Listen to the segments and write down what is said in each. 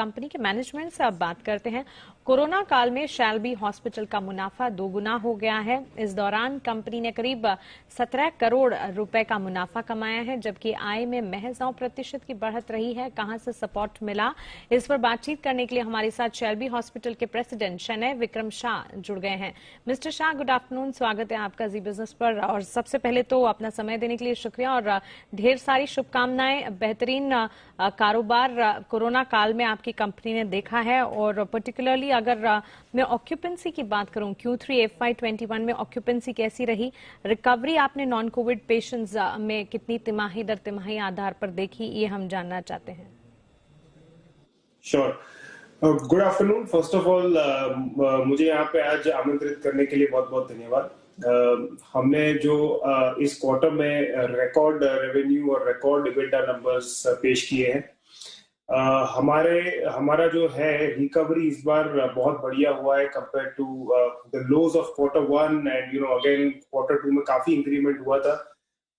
Company के management से अब बात करते हैं। कोरोना काल में शैल्बी हॉस्पिटल का मुनाफा दोगुना हो गया है। इस दौरान कंपनी ने करीब 17 करोड़ रुपए का मुनाफा कमाया है, जबकि आय में महज 9% की बढ़त रही है। कहां से सपोर्ट मिला, इस पर बातचीत करने के लिए हमारे साथ शैल्बी हॉस्पिटल के प्रेसिडेंट शनय विक्रम शाह जुड़ गए हैं। मिस्टर शाह, गुड आफ्टरनून, स्वागत है आपका जी बिजनेस पर। और सबसे पहले तो अपना समय देने के लिए शुक्रिया और ढेर सारी शुभकामनाएं। बेहतरीन कारोबार कोरोना काल में आपकी कंपनी ने देखा है, और पर्टिकुलरली अगर मैं ऑक्यूपेंसी की बात करूं, Q3 FY21 में ऑक्यूपेंसी कैसी रही, रिकवरी आपने नॉन कोविड पेशेंट्स में कितनी तिमाही दर तिमाही आधार पर देखी, ये हम जानना चाहते हैं। Sure. Good afternoon. First of all मुझे यहाँ पे आज आमंत्रित करने के लिए बहुत बहुत धन्यवाद। हमने जो इस क्वार्टर में रिकॉर्ड रेवेन्यू और रिकॉर्ड इबिटा नंबर्स पेश किए हैं, हमारा जो है रिकवरी इस बार बहुत बढ़िया हुआ है compare to the lows of quarter 1 and again quarter 2 में काफी इंक्रीमेंट हुआ था।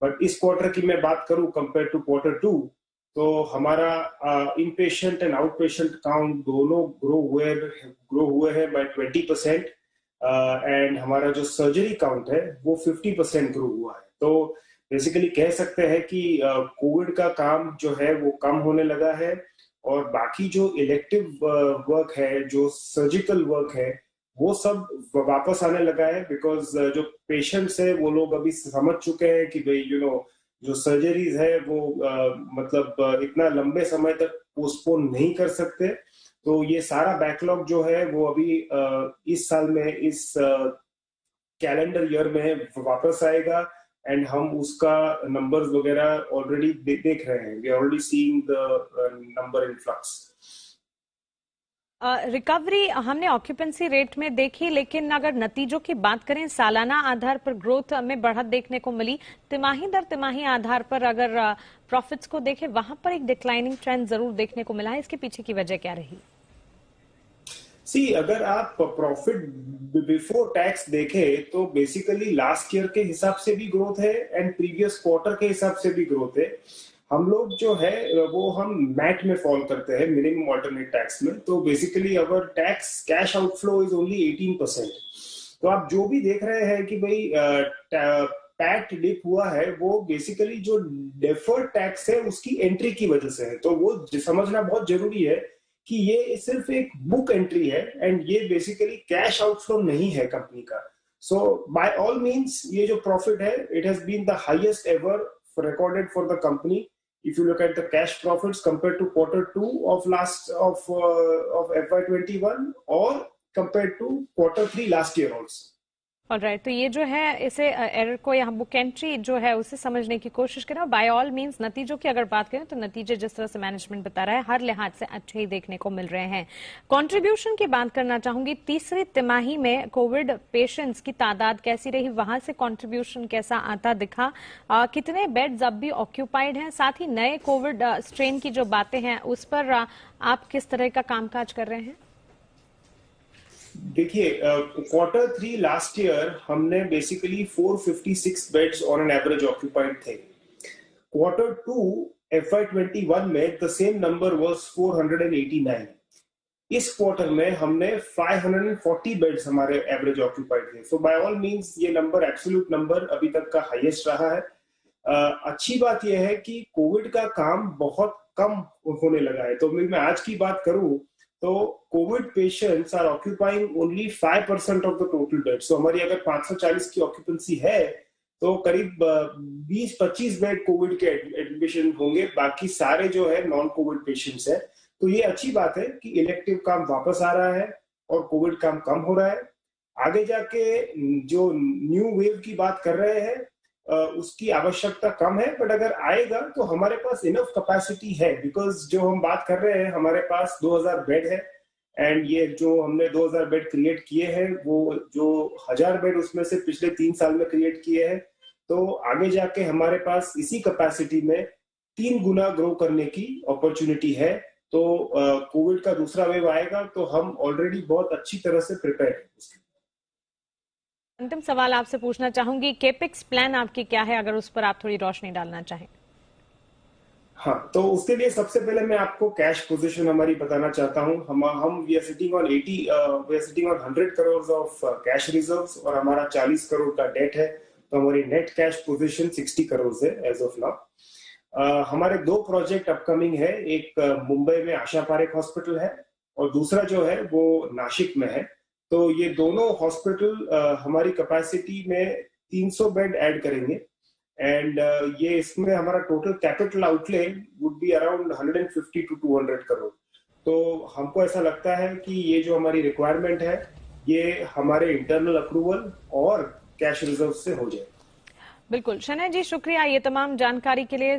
बट इस क्वार्टर की मैं बात करूं कंपेयर टू क्वार्टर 2, तो हमारा inpatient and out patient count दोनों ग्रो हुए हैं बाय 20%, एंड हमारा जो सर्जरी काउंट है वो 50% ग्रो हुआ है। तो बेसिकली कह सकते हैं कि कोविड का काम जो है वो कम होने लगा है, और बाकी जो इलेक्टिव वर्क है, जो सर्जिकल वर्क है, वो सब वापस आने लगा है। बिकॉज जो पेशेंट्स है वो लोग अभी समझ चुके हैं कि भाई जो सर्जरीज है वो मतलब इतना लंबे समय तक पोस्टपोन नहीं कर सकते। तो ये सारा बैकलॉग जो है वो अभी इस साल में, इस कैलेंडर ईयर में वापस आएगा, एंड हम उसका नंबर्स वगैरह ऑलरेडी देख रहे हैं। We are already seeing the number in flux. Recovery हमने ऑक्यूपेंसी रेट में देखी, लेकिन अगर नतीजों की बात करें, सालाना आधार पर ग्रोथ में बढ़त देखने को मिली। तिमाही दर तिमाही आधार पर अगर प्रॉफिट्स को देखें, वहां पर एक डिक्लाइनिंग ट्रेंड जरूर देखने को मिला है। इसके पीछे की वजह क्या रही? अगर आप प्रॉफिट बिफोर टैक्स देखें तो बेसिकली लास्ट ईयर के हिसाब से भी ग्रोथ है एंड प्रीवियस क्वार्टर के हिसाब से भी ग्रोथ है। हम लोग जो है वो हम मैट में फॉल करते हैं, मिनिमम ऑल्टरनेट टैक्स में। तो basically our tax cash outflow is only 18%। तो आप जो भी देख रहे हैं कि भाई पैट डिप हुआ है, वो बेसिकली जो डेफर्ड टैक्स है उसकी एंट्री की वजह से है। तो वो समझना बहुत जरूरी है कि ये सिर्फ एक बुक एंट्री है, एंड ये बेसिकली कैश आउटफ्लो नहीं है कंपनी का। सो बाय ऑल मीन्स ये जो प्रॉफिट है, it has been the highest ever recorded for the company if you look at the cash profits compared to quarter 2 of FY21 or compared to quarter 3 last year also. Alright, तो ये जो है इसे error को यहाँ book entry जो है उसे समझने की कोशिश करें। बाय ऑल मींस नतीजों की अगर बात करें तो नतीजे जिस तरह से मैनेजमेंट बता रहा है, हर लिहाज से अच्छे ही देखने को मिल रहे हैं। कंट्रीब्यूशन की बात करना चाहूंगी, तीसरी तिमाही में कोविड पेशेंट्स की तादाद कैसी रही, वहां से कंट्रीब्यूशन कैसा आता दिखा, कितने बेड्स अब भी ऑक्यूपाइड हैं, साथ ही नए कोविड स्ट्रेन की जो बातें हैं उस पर आप किस तरह का कामकाज कर रहे हैं? देखिए, क्वार्टर 3 लास्ट ईयर हमने basically 456 beds on an average occupied थे। क्वार्टर 2 FY21 में द सेम नंबर वाज 489। इस क्वार्टर में हमने 540 बेड्स हमारे एवरेज ऑक्यूपाइड थे। सो बाय ऑल मींस ये नंबर, एब्सोल्यूट नंबर अभी तक का हाईएस्ट रहा है। अच्छी बात यह है कि कोविड का काम बहुत कम होने लगा है। तो मैं आज की बात करूं तो Covid patients are occupying only 5% of the total bed. So हमारी अगर 540 की ऑक्यूपेंसी है तो करीब 20-25 बेड कोविड के एडमिशन होंगे, बाकी सारे जो है नॉन कोविड पेशेंट्स है। तो ये अच्छी बात है कि इलेक्टिव काम वापस आ रहा है और कोविड काम कम हो रहा है। आगे जाके जो न्यू वेव की बात कर रहे हैं उसकी आवश्यकता कम है, बट अगर आएगा तो हमारे पास इनफ कैपेसिटी है। बिकॉज जो हम बात कर रहे हैं, हमारे पास 2000 बेड है, एंड ये जो हमने 2000 बेड क्रिएट किए हैं, वो जो 1000 बेड उसमें से पिछले 3 साल में क्रिएट किए हैं। तो आगे जाके हमारे पास इसी कैपेसिटी में 3 गुना ग्रो करने की अपॉर्चुनिटी है। तो कोविड का दूसरा वेव आएगा तो हम ऑलरेडी बहुत अच्छी तरह से प्रिपेयर हैं। अंतिम सवाल आपसे पूछना चाहूंगी, केपेक्स प्लान आपकी क्या है, अगर उस पर आप थोड़ी रोशनी डालना चाहें? हाँ, तो उसके लिए सबसे पहले मैं आपको कैश पोजीशन हमारी बताना चाहता हूँ। हम we are sitting on 100 crore of cash reserves और हमारा 40 करोड़ का डेट है। तो हमारी नेट कैश पोजीशन 60 करोड़ है एज ऑफ नाउ। हमारे दो प्रोजेक्ट अपकमिंग है। एक मुंबई में आशा पारेख हॉस्पिटल है और दूसरा जो है वो नासिक में है। तो ये दोनों हॉस्पिटल हमारी कैपेसिटी में 300 बेड ऐड करेंगे एंड ये इसमें हमारा total capital outlay would be around 150 to 200 crore. तो हमको ऐसा लगता है कि ये जो हमारी रिक्वायरमेंट है ये हमारे इंटरनल अप्रूवल और कैश रिजर्व से हो जाए। बिल्कुल शनय जी, शुक्रिया ये तमाम जानकारी के लिए।